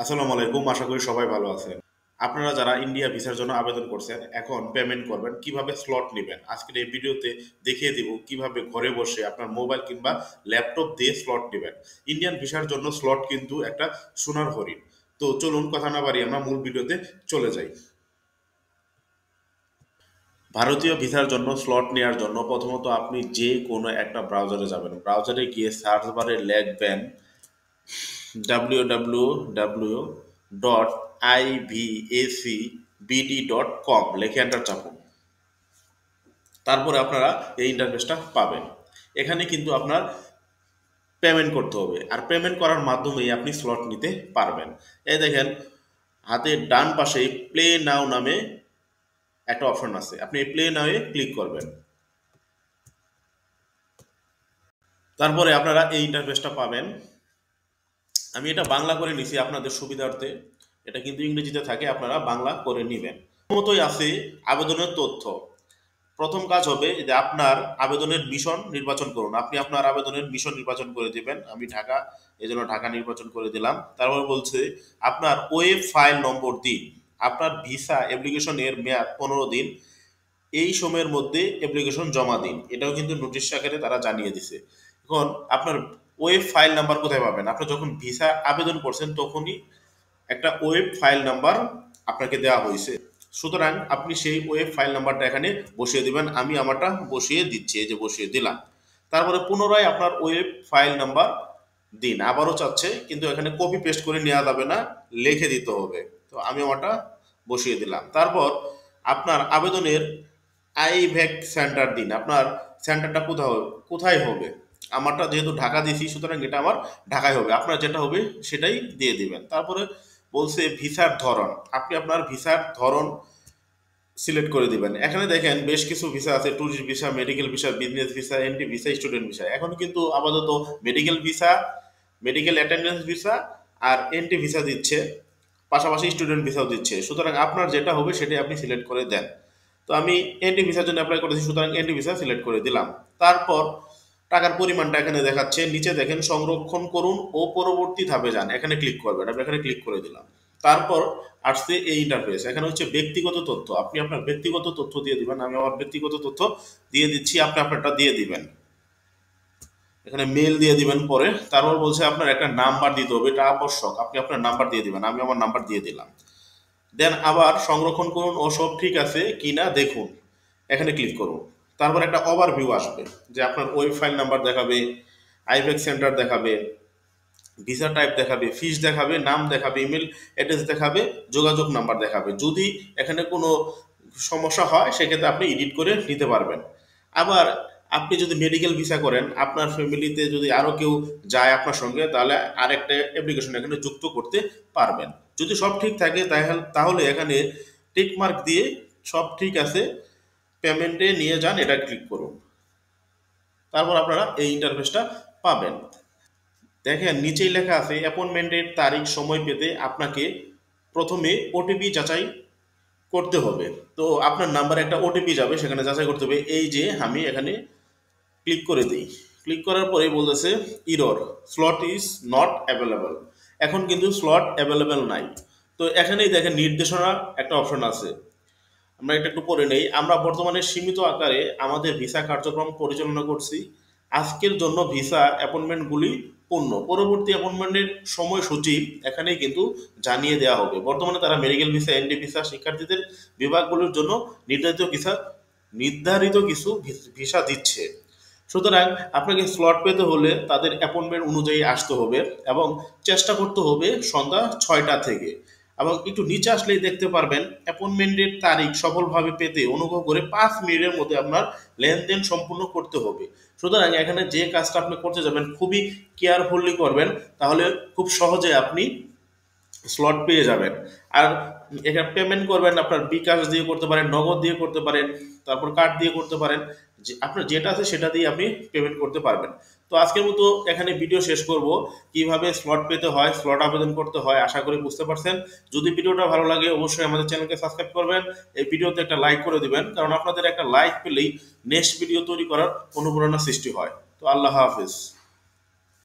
আসসালামু আলাইকুম, আশা করি সবাই ভালো আছেন। আপনারা যারা ইন্ডিয়া ভিসার জন্য আবেদন করছেন, এখন পেমেন্ট করবেন, কিভাবে স্লট নেবেন আজকের এই ভিডিওতে দেখিয়ে দিব কিভাবে ঘরে বসে আপনার মোবাইল কিংবা ল্যাপটপ দিয়ে স্লট নেবেন। ইন্ডিয়ান ভিসার জন্য স্লট কিন্তু একটা সোনার হরিণ। তো চলুন কথা না বাড়িয়ে আমরা মূল ভিডিওতে চলে যাই। ভারতীয় ভিসার জন্য স্লট নেওয়ার জন্য প্রথমত আপনি যে কোনো একটা ব্রাউজারে যাবেন। ব্রাউজারে গিয়ে সার্চ বারে লিখবেন www.ivacbd.com লিখে এন্টার চাপুন। তারপরে আপনারা এই ইন্টারফেসটা পাবেন। এখানে কিন্তু আপনার পেমেন্ট করতে হবে, আর পেমেন্ট করার মাধ্যমেই আপনি স্লট নিতে পারবেন। এই দেখেন, হাতের ডান পাশে প্লে নাও নামে একটা অপশন আছে, আপনি এই প্লে নাও এ ক্লিক করবেন। তারপরে আপনারা এই ইন্টারফেসটা পাবেন। আমি এটা বাংলা করে নিছি আপনাদের সুবিধার্থে, এটা কিন্তু ইংরেজিতে থাকে, আপনারা বাংলা করে নেবেন। প্রথমতই আছে আবেদনের তথ্য। প্রথম কাজ হবে যে আপনার আবেদনের মিশন নির্বাচন করুন। আপনি আপনার আবেদনের মিশন নির্বাচন করে দিবেন। আমি ঢাকা, এই জন্য ঢাকা নির্বাচন করে দিলাম। তারপর বলছে আপনার ওয়েব ফাইল নম্বর দিন। আপনার ভিসা অ্যাপ্লিকেশন এর মেয়াদ 15 দিন। এই সময়ের মধ্যে অ্যাপ্লিকেশন জমা দিন। এটাও কিন্তু নোটিশ আকারে তারা জানিয়ে দিছে। এখন আপনার ওয়েব ফাইল নাম্বার কোথায় পাবেন? আপনি যখন ভিসা আবেদন করছেন তখনই একটা ওয়েব ফাইল নাম্বার আপনাকে দেওয়া হয়েছে। সুতরাং আপনি সেই ওয়েব ফাইল নাম্বারটা এখানে বসিয়ে দিবেন। আমি আমারটা বসিয়ে দিচ্ছি, এই যে বসিয়ে দিলাম। তারপরে পুনরায় আপনার ওয়েব ফাইল নাম্বার দিন। আবারও চাচ্ছে, কিন্তু এখানে কপি পেস্ট করে নেওয়া যাবে না, লিখে দিতে হবে। তো আমি আমারটা বসিয়ে দিলাম। তারপর আপনার আবেদনের আইভ্যাক সেন্টার দিন। আপনার সেন্টারটা কোথাও কোথায় হবে? আমারটা যেহেতু ঢাকা দিয়েছি, সুতরাং এটা আমার ঢাকায় হবে। আপনার যেটা হবে সেটাই দিয়ে দিবেন। তারপরে বলছে ভিসার ধরন। আপনি আপনার ভিসার ধরন সিলেক্ট করে দিবেন। এখানে দেখেন বেশ কিছু ভিসা আছে: tourist visa, medical visa, business visa, entry visa, student visa. এখন কিন্তু আপাতত medical visa, medical attendance visa আর এনটি ভিসা দিচ্ছে, পাশাপাশি স্টুডেন্ট ভিসাও দিচ্ছে। সুতরাং আপনার যেটা হবে সেটাই আপনি সিলেক্ট করে দেন। তো আমি এনটি ভিসার জন্য অ্যাপ্লাই করেছি, সুতরাং এনটি ভিসা সিলেক্ট করে দিলাম। তারপর টাকার পরিমাণটা এখানে দেখাচ্ছে, নিচে দেখেন সংরক্ষণ করুন ও পরবর্তী ধাপে যান, এখানে ক্লিক করবেন। আমি এখানে ক্লিক করে দিলাম। তারপর আসছে এই ইন্টারফেস। এখানে হচ্ছে ব্যক্তিগত তথ্য। আপনি আপনার ব্যক্তিগত তথ্য দিয়ে দিবেন। আমি আমার ব্যক্তিগত তথ্য দিয়ে দিচ্ছি, আপনি আপনারটা দিয়ে দিবেন। এখানে মেল দিয়ে দিবেন পরে। তারপর বলছে আপনার একটা নাম্বার দিতে হবে, এটা আবশ্যক। আপনি আপনার নাম্বার দিয়ে দিবেন। আমি আমার নাম্বার দিয়ে দিলাম। দেন আবার সংরক্ষণ করুন ও সব ঠিক আছে কিনা দেখুন, এখানে ক্লিক করুন। তারপর একটা ওভারভিউ আসবে, যে আপনার ওয়েব ফাইল নাম্বার দেখাবে, আইভেক সেন্টার দেখাবে, ভিসা টাইপ দেখাবে, ফিস দেখাবে, নাম দেখাবে, ইমেল অ্যাড্রেস দেখাবে, যোগাযোগ নাম্বার দেখাবে। যদি এখানে কোনো সমস্যা হয় সেক্ষেত্রে আপনি এডিট করে নিতে পারবেন। আবার আপনি যদি মেডিকেল ভিসা করেন, আপনার ফ্যামিলিতে যদি আরও কেউ যায় আপনার সঙ্গে, তাহলে আরেকটা অ্যাপ্লিকেশন এখানে যুক্ত করতে পারবেন। যদি সব ঠিক থাকে তাহলে এখানে টিক মার্ক দিয়ে সব ঠিক আছে, পেমেন্টে নিয়ে যান, এটা ক্লিক করুন। তারপর আপনারা এই ইন্টারফেসটা পাবেন। দেখেন নিচেই লেখা আছে অ্যাপয়েন্টমেন্টের তারিখ সময় পেতে আপনাকে প্রথমে ওটিপি যাচাই করতে হবে। তো আপনার নাম্বারে একটা ওটিপি যাবে, সেখানে যাচাই করতে হবে। এই যে আমি এখানে ক্লিক করে দিই। ক্লিক করার পরে বলতেছে error, slot is not available. এখন কিন্তু স্লট অ্যাভেলেবল নাই। তো এখানেই দেখেন নির্দেশনা একটা অপশন আছে, আমরা এটা একটু পড়ে নেই। আমরা বর্তমানে সীমিত আকারে আমাদের ভিসা কার্যক্রম পরিচালনা করছি। আজকের জন্য ভিসা অ্যাপয়েন্টমেন্টগুলি পূর্ণ। পরবর্তী অ্যাপয়েন্টমেন্টের সময়সূচি এখানেই কিন্তু জানিয়ে দেওয়া হবে। বর্তমানে তারা মেডিকেল ভিসা, এনডি ভিসা, শিক্ষার্থীদের বিভাগগুলোর জন্য নির্ধারিত কিছু ভিসা দিচ্ছে। সুতরাং আপনাকে স্লট পেতে হলে তাদের অ্যাপয়েন্টমেন্ট অনুযায়ী আসতে হবে এবং চেষ্টা করতে হবে সন্ধ্যা 6টা থেকে। এবং একটু নিচে আসলেই দেখতে পারবেন অ্যাপয়েন্টমেন্টের তারিখ সফলভাবে পেতে অনুগ্রহ করে 5 মিনিটের মধ্যে আপনার লেনদেন সম্পূর্ণ করতে হবে। সুতরাং এখানে যে কাজটা আপনি করতে যাবেন খুবই কেয়ারফুলি করবেন, তাহলে খুব সহজে আপনি স্লট পেয়ে যাবেন। আর এখানে পেমেন্ট করবেন আপনার বিকাশ দিয়ে করতে পারেন, নগদ দিয়ে করতে পারেন, তারপর কার্ড দিয়ে করতে পারেন। যে আপনার যেটা আছে সেটা দিয়ে আপনি পেমেন্ট করতে পারবেন। তো আজকের মতো এখানে ভিডিও শেষ করব, কিভাবে স্লট পেতে হয়, স্লট আবেদন করতে হয়। আশা করি বুঝতে পারছেন। যদি ভিডিওটা ভালো লাগে অবশ্যই আমাদের চ্যানেলকে সাবস্ক্রাইব করবেন। এই ভিডিওতে একটা লাইক করে দিবেন, কারণ আপনাদের একটা লাইক পেলেই নেক্সট ভিডিও তৈরি করার অনুপ্রেরণা সৃষ্টি হয়। তো আল্লাহ হাফিজ।